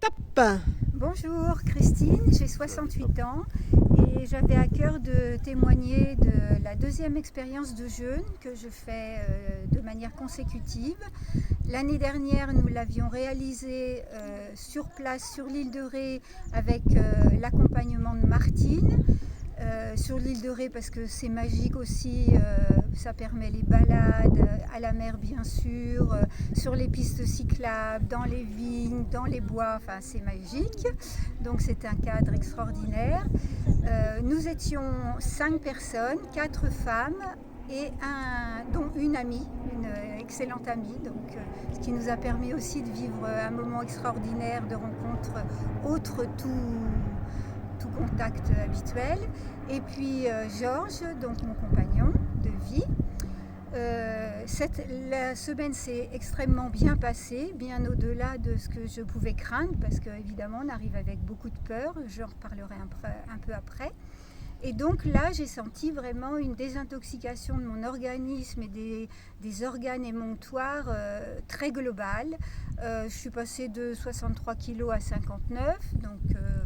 Top! Bonjour Christine, j'ai 68 ans et j'avais à cœur de témoigner de la deuxième expérience de jeûne que je fais de manière consécutive. L'année dernière, nous l'avions réalisée sur place sur l'île de Ré avec l'accompagnement de Martine. Sur l'île de Ré parce que c'est magique aussi, ça permet les balades à la mer bien sûr, sur les pistes cyclables, dans les vignes, dans les bois, enfin c'est magique. Donc c'est un cadre extraordinaire. Nous étions 5 personnes, 4 femmes et dont une amie, une excellente amie, donc, ce qui nous a permis aussi de vivre un moment extraordinaire de rencontre autre tout contact habituel. Et puis Georges, donc mon compagnon de vie. La semaine s'est extrêmement bien passée, bien au-delà de ce que je pouvais craindre, parce qu'évidemment on arrive avec beaucoup de peur, j'en reparlerai un peu après. Et donc là, j'ai senti vraiment une désintoxication de mon organisme et des organes émonctoires très globale. Je suis passée de 63 kg à 59, donc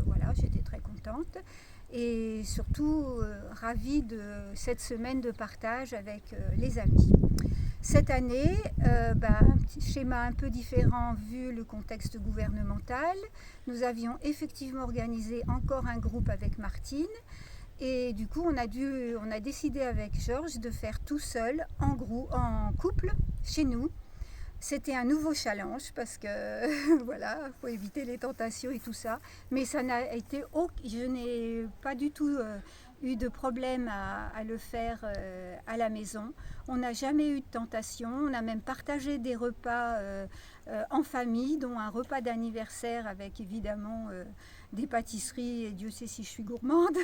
voilà, j'étais très contente. Et surtout ravie de cette semaine de partage avec les amis. Cette année, un petit schéma un peu différent vu le contexte gouvernemental. Nous avions effectivement organisé encore un groupe avec Martine. Et du coup, on a décidé avec Georges de faire tout seul, en couple, chez nous. C'était un nouveau challenge parce que voilà, il faut éviter les tentations et tout ça. Mais ça n'a été je n'ai pas du tout eu de problème à le faire à la maison. On n'a jamais eu de tentation. On a même partagé des repas en famille, dont un repas d'anniversaire avec évidemment des pâtisseries, et Dieu sait si je suis gourmande.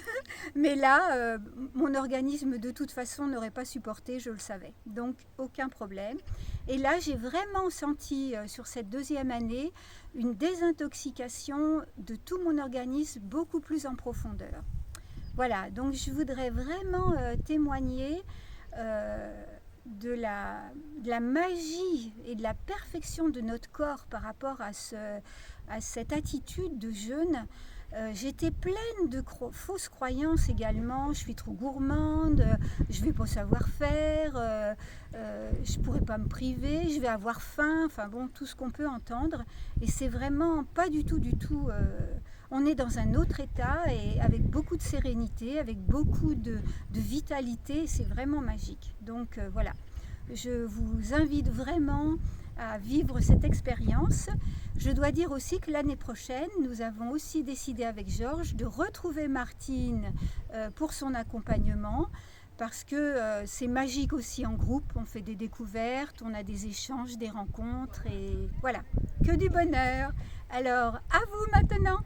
Mais là, mon organisme de toute façon n'aurait pas supporté, je le savais. Donc aucun problème. Et là, j'ai vraiment senti sur cette deuxième année une désintoxication de tout mon organisme beaucoup plus en profondeur. Voilà, donc je voudrais vraiment témoigner de la magie et de la perfection de notre corps par rapport à cette attitude de jeûne. J'étais pleine de fausses croyances également. Je suis trop gourmande, je ne vais pas savoir faire, je ne pourrai pas me priver, je vais avoir faim, enfin bon, tout ce qu'on peut entendre. Et c'est vraiment pas du tout, on est dans un autre état et avec beaucoup de sérénité, avec beaucoup de vitalité, c'est vraiment magique. Donc voilà, je vous invite vraiment à vivre cette expérience. Je dois dire aussi que l'année prochaine, nous avons aussi décidé avec Georges de retrouver Martine pour son accompagnement parce que c'est magique aussi en groupe, on fait des découvertes, on a des échanges, des rencontres et voilà, que du bonheur. Alors, à vous maintenant!